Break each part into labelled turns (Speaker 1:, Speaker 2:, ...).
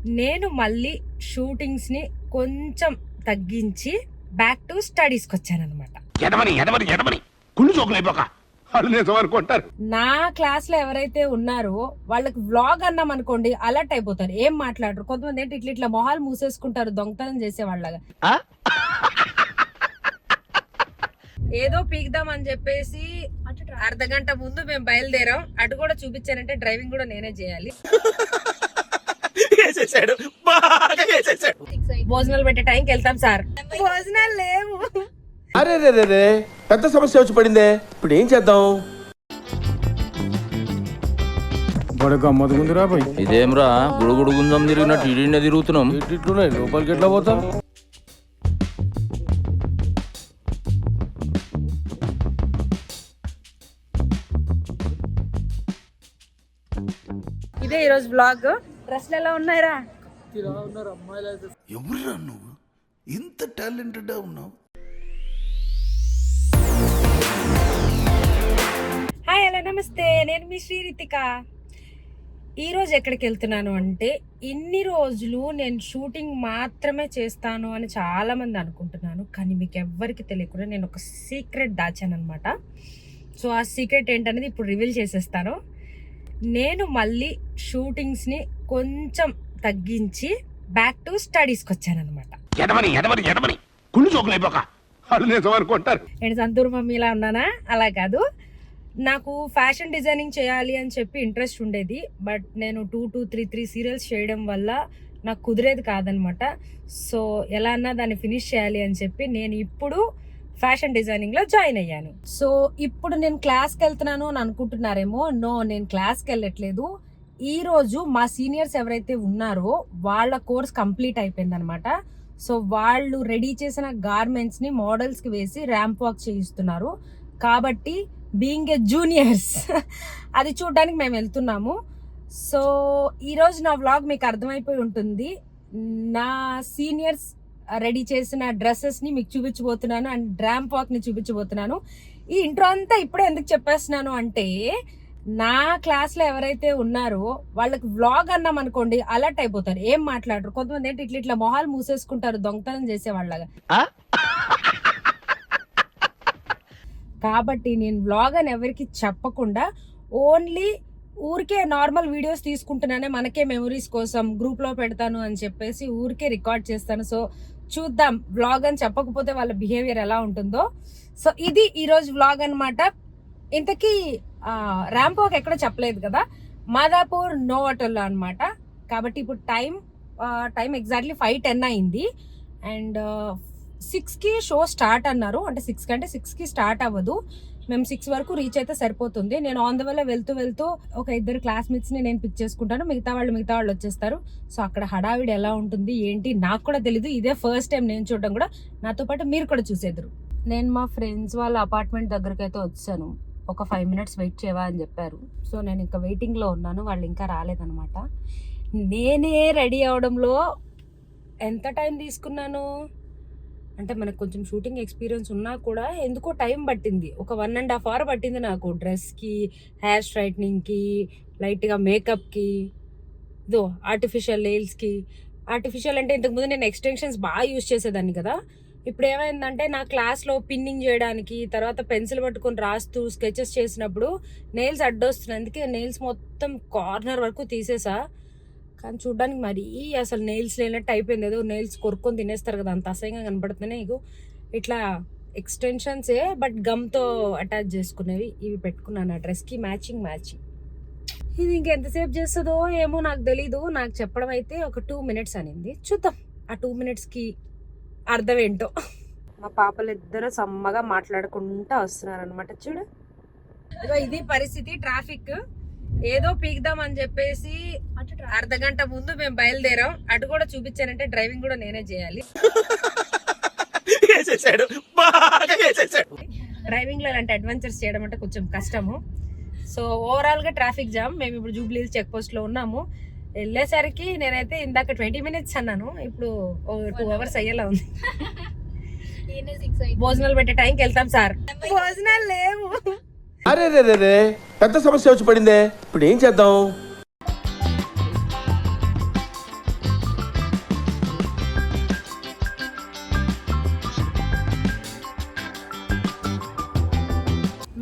Speaker 1: నేను మళ్ళీ షూటింగ్స్ని కొంచెం తగ్గించి బ్యాక్ టు స్టడీస్కి వచ్చానమాట. నా క్లాస్లో ఎవరైతే ఉన్నారో వాళ్ళకి వ్లాగ్ అన్నాం అనుకోండి అలర్ట్ అయిపోతారు, ఏం మాట్లాడరు. కొంతమంది ఏంటి ఇట్లా ఇట్లా మొహాలు మూసేసుకుంటారు దొంగతనం చేసే వాళ్ళగా. ఏదో పీకుదాం అని చెప్పేసి అర్ధగంట ముందు మేము బయలుదేరాం. అటు కూడా చూపించానంటే డ్రైవింగ్ కూడా నేనే చేయాలి. భోజనాలు పెట్టే టైంకి వెళ్తాం సార్. భోజనాలు లేవు.
Speaker 2: అరే రే రే రే పెద్ద సమస్య వచ్చి పడిందే, ఇప్పుడు ఏం చేద్దాం?
Speaker 3: గమ్మతుకుందిరా పోయి.
Speaker 4: ఇదేమ్రా గుడుగుడు గుంజం తిరిగినట్టు ఇడినే తిరుగుతున్నాం.
Speaker 3: ఇట్లున్నాయి లోపలికి ఎట్లా పోతాం?
Speaker 1: ఇదే ఈరోజు బ్లాగ్. డ్రెస్లు ఎలా ఉన్నాయిరా?
Speaker 5: ఎవరురా నువ్వు ఇంత టాలెంటెడ్ ఉన్నావు?
Speaker 1: హాయ్ హలో నమస్తే, నేను మీ శ్రీరితిక. ఈరోజు ఎక్కడికి వెళ్తున్నాను అంటే, ఇన్ని రోజులు నేను షూటింగ్ మాత్రమే చేస్తాను అని చాలామంది అనుకుంటున్నాను, కానీ మీకు ఎవ్వరికి తెలియకుండా నేను ఒక సీక్రెట్ దాచాను అనమాట. సో ఆ సీక్రెట్ ఏంటనేది ఇప్పుడు రివీల్ చేసేస్తాను. నేను మళ్ళీ షూటింగ్స్ని కొంచెం తగ్గించి బ్యాక్ టు స్టడీస్కి వచ్చానమాట. నేను సంతూర్ మమ్మీలా ఉన్నానా? అలా కాదు, నాకు ఫ్యాషన్ డిజైనింగ్ చేయాలి అని చెప్పి ఇంట్రెస్ట్ ఉండేది. బట్ నేను 2 to 3 సీరియల్స్ చేయడం వల్ల నాకు కుదిరేది కాదనమాట. సో ఎలా అన్నా దాన్ని ఫినిష్ చేయాలి అని చెప్పి నేను ఇప్పుడు ఫ్యాషన్ డిజైనింగ్లో జాయిన్ అయ్యాను. సో ఇప్పుడు నేను క్లాస్కి వెళ్తున్నాను అని అనుకుంటున్నారేమో. నో, నేను క్లాస్కి వెళ్ళట్లేదు. ఈరోజు మా సీనియర్స్ ఎవరైతే ఉన్నారో వాళ్ళ కోర్స్ కంప్లీట్ అయిపోయింది అనమాట. సో వాళ్ళు రెడీ చేసిన గార్మెంట్స్ని మోడల్స్కి వేసి ర్యాంప్ వాక్ చేయిస్తున్నారు. కాబట్టి బీయింగ్ ఏ జూనియర్స్ అది చూడడానికి మేము వెళ్తున్నాము. సో ఈరోజు నా వ్లాగ్ మీకు అర్థమైపోయి ఉంటుంది. నా సీనియర్స్ రెడీ చేసిన డ్రెస్సెస్ని మీకు చూపించబోతున్నాను అండ్ ర్యాంప్ వాక్ని చూపించబోతున్నాను. ఈ ఇంట్రో అంతా ఇప్పుడే ఎందుకు చెప్పేస్తున్నాను అంటే, నా క్లాస్లో ఎవరైతే ఉన్నారో వాళ్ళకి వ్లాగ్ అన్నాం అనుకోండి అలర్ట్ అయిపోతారు, ఏం మాట్లాడరు. కొంతమంది ఏంటి ఇట్లా ఇట్లా మొహాలు మూసేసుకుంటారు దొంగతనం చేసే వాళ్ళగా. కాబట్టి నేను వ్లాగ్ అని ఎవరికి చెప్పకుండా ఓన్లీ ఊరికే నార్మల్ వీడియోస్ తీసుకుంటున్నానే, మనకే మెమరీస్ కోసం గ్రూప్లో పెడతాను అని చెప్పేసి ఊరికే రికార్డ్ చేస్తాను. సో చూద్దాం వ్లాగ్ అని చెప్పకపోతే వాళ్ళ బిహేవియర్ ఎలా ఉంటుందో. సో ఇది ఈరోజు వ్లాగ్ అనమాట. ఇంతకీ ర్యాంప్ వాక్ ఎక్కడ చెప్పలేదు కదా, మాదాపూర్ నోవాటోల్లో అనమాట. కాబట్టి ఇప్పుడు టైం ఎగ్జాక్ట్లీ 5:10 అయింది. అండ్ 6కి షో స్టార్ట్ అన్నారు. అంటే 6 కంటే 6కి స్టార్ట్ అవ్వదు, మేము 6 వరకు రీచ్ అయితే సరిపోతుంది. నేను ఆన్ ద వల్ల వెళ్తూ ఒక 2 క్లాస్మేట్స్ని నేను పిక్ చేసుకుంటాను, మిగతా వాళ్ళు వచ్చేస్తారు. సో అక్కడ హడావిడి ఎలా ఉంటుంది ఏంటి నాకు కూడా తెలీదు. ఇదే ఫస్ట్ టైం నేను చూడడం కూడా. నాతో పాటు మీరు కూడా చూసేద్దరు. నేను మా ఫ్రెండ్స్ వాళ్ళ అపార్ట్మెంట్ దగ్గరికి అయితే వచ్చాను. ఒక 5 minutes వెయిట్ చేయవా అని చెప్పారు. సో నేను ఇంకా వెయిటింగ్లో ఉన్నాను, వాళ్ళు ఇంకా రాలేదనమాట. నేనే రెడీ అవడంలో ఎంత టైం తీసుకున్నాను అంటే, మనకు కొంచెం షూటింగ్ ఎక్స్పీరియన్స్ ఉన్నా కూడా ఎందుకో టైం పట్టింది. ఒక 1.5 hour పట్టింది నాకు. డ్రెస్కి, హెయిర్ స్ట్రైట్నింగ్కి, లైట్గా మేకప్కి, ఇదో ఆర్టిఫిషియల్ నెయిల్స్కి. ఆర్టిఫిషియల్ అంటే ఇంతకుముందు నేను ఎక్స్టెన్షన్స్ బాగా యూజ్ చేసేదాన్ని కదా. ఇప్పుడు ఏమైందంటే, నా క్లాస్లో పిన్నింగ్ చేయడానికి, తర్వాత పెన్సిల్ పట్టుకొని రాస్తూ స్కెచెస్ చేసినప్పుడు నెయిల్స్ అడ్డొస్తున్నాయి. అందుకే నెయిల్స్ మొత్తం కార్నర్ వరకు తీసేసా. కానీ చూడడానికి మరీ అసలు నెయిల్స్ లేనట్టు అయిపోయింది. ఏదో నెయిల్స్ కొరుక్కొని తినేస్తారు కదా, అంత అసహ్యంగా కనపడుతున్నాయి. ఇగో ఇట్లా ఎక్స్టెన్షన్సే బట్ గమ్తో అటాచ్ చేసుకునేవి ఇవి పెట్టుకున్నాను. ఆ డ్రెస్కి మ్యాచింగ్. ఇది ఇంకెంతసేపు చేస్తుందో ఏమో నాకు తెలీదు. నాకు చెప్పడం అయితే ఒక 2 minutes అనింది. చూద్దాం ఆ 2 minutesకి అర్థం ఏంటో. మా పాపలు ఇద్దరు సమ్మగా మాట్లాడుకుంటూ వస్తున్నారు అనమాట. చూడు ఇగో ఇది పరిస్థితి. ట్రాఫిక్ ఏదో పీకుదాం అని చెప్పేసి అర్ధగంట ముందు మేము బయలుదేరాం. అటు కూడా చూపించానంటే డ్రైవింగ్ కూడా నేనే చేయాలి. డ్రైవింగ్ లో ఇలాంటి అడ్వెంచర్స్ చేయడం అంటే కొంచెం కష్టము. సో ఓవరాల్ గా ట్రాఫిక్ జామ్. మేము ఇప్పుడు జూబ్లీ హిల్స్ చెక్ పోస్ట్ లో ఉన్నాము. వెళ్ళేసరికి నేనైతే ఇందాక 20 minutes అన్నాను, ఇప్పుడు 2 hours అయ్యేలా ఉంది. భోజనాలు పెట్టే టైంకి వెళ్తాం సార్. భోజనాలు లేవు.
Speaker 2: అరే రే రే రే పెద్ద సమస్య వచ్చి పడిందే, ఇప్పుడు ఏం చేద్దాం?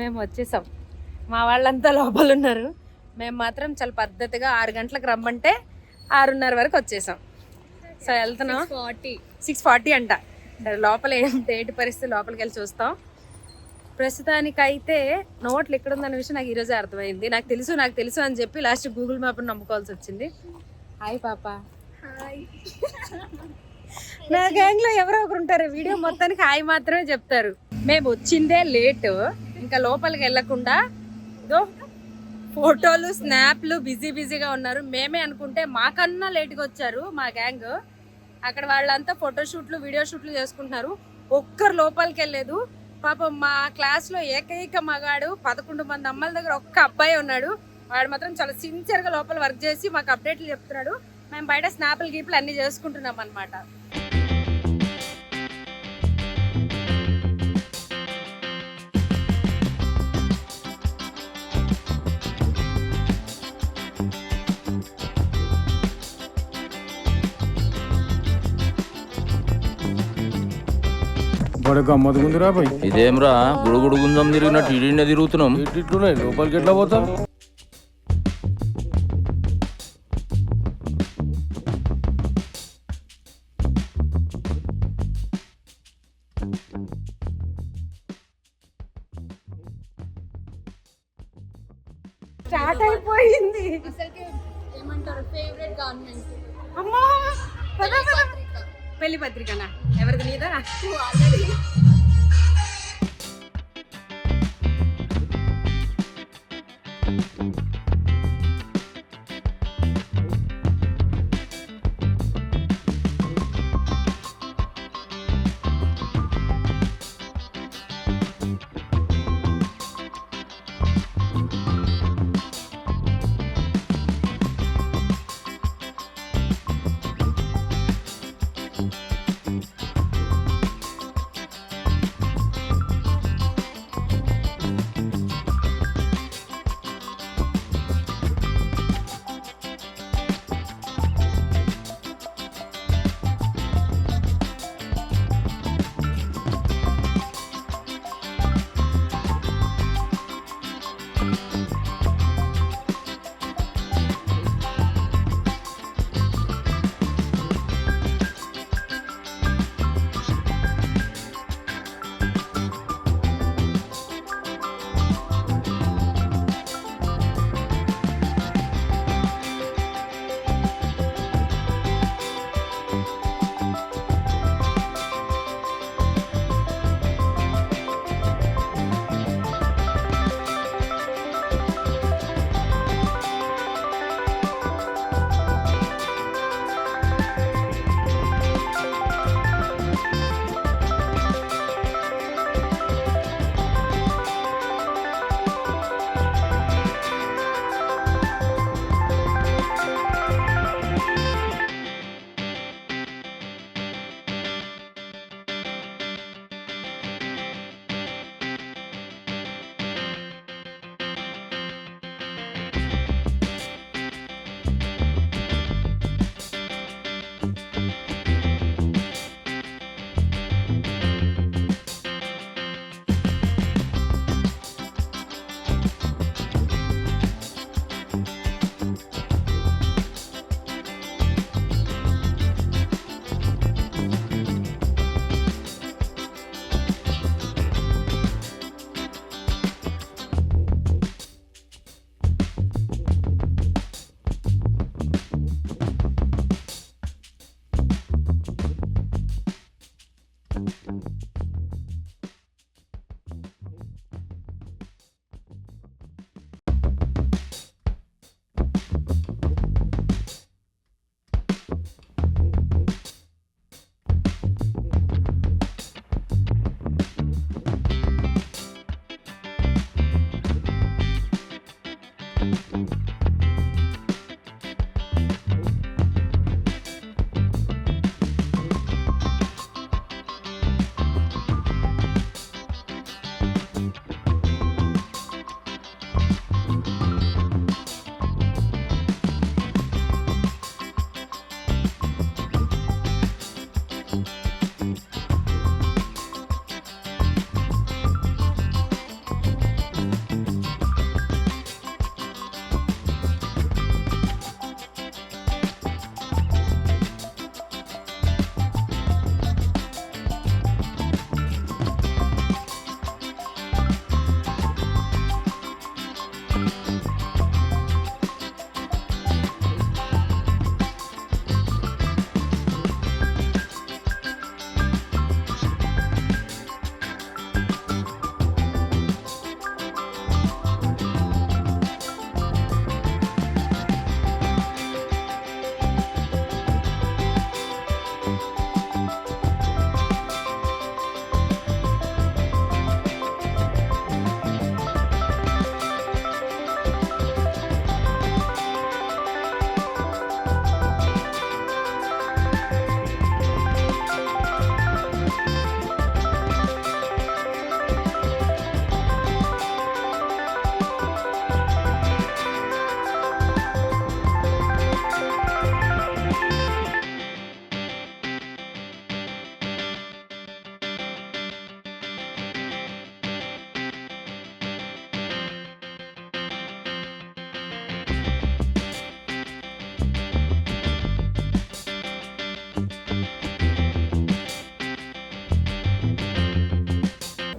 Speaker 1: మేము వచ్చేసాం. మా వాళ్ళంతా లోపల ఉన్నారు. మేము మాత్రం చాలా పద్ధతిగా 6 గంటలకు రమ్మంటే 6:30 వరకు వచ్చేసాం. సో వెళ్తున్నాం. 6:40 అంట. లోపల ఏంటి పరిస్థితి లోపలికి వెళ్ళి చూస్తాం. ప్రస్తుతానికైతే నోట్లు ఎక్కడుందన్న విషయం నాకు ఈరోజే అర్థమైంది. నాకు తెలుసు అని చెప్పి లాస్ట్ గూగుల్ మ్యాప్ని నమ్ముకోవాల్సి వచ్చింది. హాయ్ పాప. నా గ్యాంగ్లో ఎవరో ఒకరు ఉంటారు, వీడియో మొత్తానికి హాయ్ మాత్రమే చెప్తారు. మేము వచ్చిందే లేటు, ఇంకా లోపలికి వెళ్ళకుండా ఇదో ఫోటోలు స్నాప్లు బిజీగా ఉన్నారు. మేమే అనుకుంటే మాకన్నా లేట్గా వచ్చారు మా గ్యాంగ్. అక్కడ వాళ్ళంతా ఫోటోషూట్లు వీడియో షూట్లు చేసుకుంటున్నారు. ఒక్కరు లోపలికి వెళ్ళలేదు. పాపం మా క్లాస్లో ఏకైక మగాడు 11 మంది అమ్మాయిల దగ్గర ఒక్క అబ్బాయి ఉన్నాడు. వాడు మాత్రం చాలా సిన్సియర్గా లోపల వర్క్ చేసి మాకు అప్డేట్లు చెప్తున్నాడు. మేము బయట స్నాప్లు గీపులు అన్నీ చేసుకుంటున్నాం అన్నమాట.
Speaker 3: బడే గమ్మత్తుకుందిరా పోయి.
Speaker 4: ఇదేమ్రా గుడుగుడు గుంజం తిరిగినట్టు ఇడినే తిరుగుతున్నాం.
Speaker 3: ఇట్లున్నాయి లోపలికి ఎట్లా పోతాం?
Speaker 1: స్టార్ట్ అయిపోయింది.
Speaker 6: ఏమంటారు ఫేవరెట్ గవర్నమెంట్
Speaker 1: అమ్మా పెళ్లి పత్రికనా? ఎవరిది నీదా?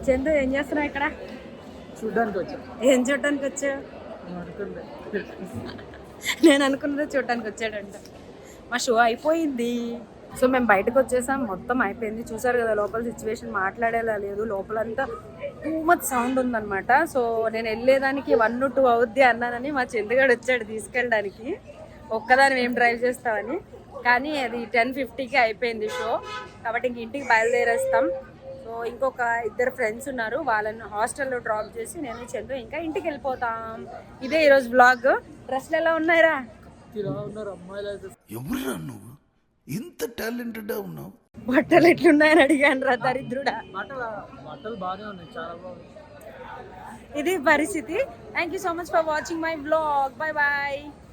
Speaker 1: చందు ఏం చేస్తున్నావు ఇక్కడ?
Speaker 3: చూడ్డానికి వచ్చా
Speaker 1: ఏం చూడటానికి వచ్చావు? నేను అనుకున్నదే చూడటానికి వచ్చాడంట. మా షో అయిపోయింది. సో మేము బయటకు వచ్చేసాం, మొత్తం అయిపోయింది. చూసారు కదా లోపల సిచ్యువేషన్, మాట్లాడేలా లేదు. లోపలంతా టూ మచ్ సౌండ్ ఉందన్నమాట. సో నేను వెళ్ళేదానికి 1 to 2 అవుద్ది అన్నానని మా చందుగాడు వచ్చాడు తీసుకెళ్ళడానికి. ఒక్కదాన్ని ఏం డ్రైవ్ చేస్తామని, కానీ అది 10:50కి అయిపోయింది షో. కాబట్టి ఇంక ఇంటికి బయలుదేరేస్తాం. సో ఇంకొక 2 ఫ్రెండ్స్ ఉన్నారు, వాళ్ళని హాస్టల్లో డ్రాప్ చేసి నేను చందు ఇంకా ఇంటికి వెళ్ళిపోతాం. ఇదే ఈరోజు వ్లాగ్. డ్రెస్లు ఎలా ఉన్నాయిరా?
Speaker 5: ఎవరురా నువ్వు ఇంత టాలెంటెడ్ ఉన్నావు?
Speaker 1: బట్టలు ఎట్లున్నాయని అడిగాను రా దరిద్రుడా.
Speaker 3: బట్టలు బాగానే ఉన్నాయి, చాలా బాగుంది.
Speaker 1: ఇది పరిస్థితి. Thank you so much for watching my vlog. Bye bye.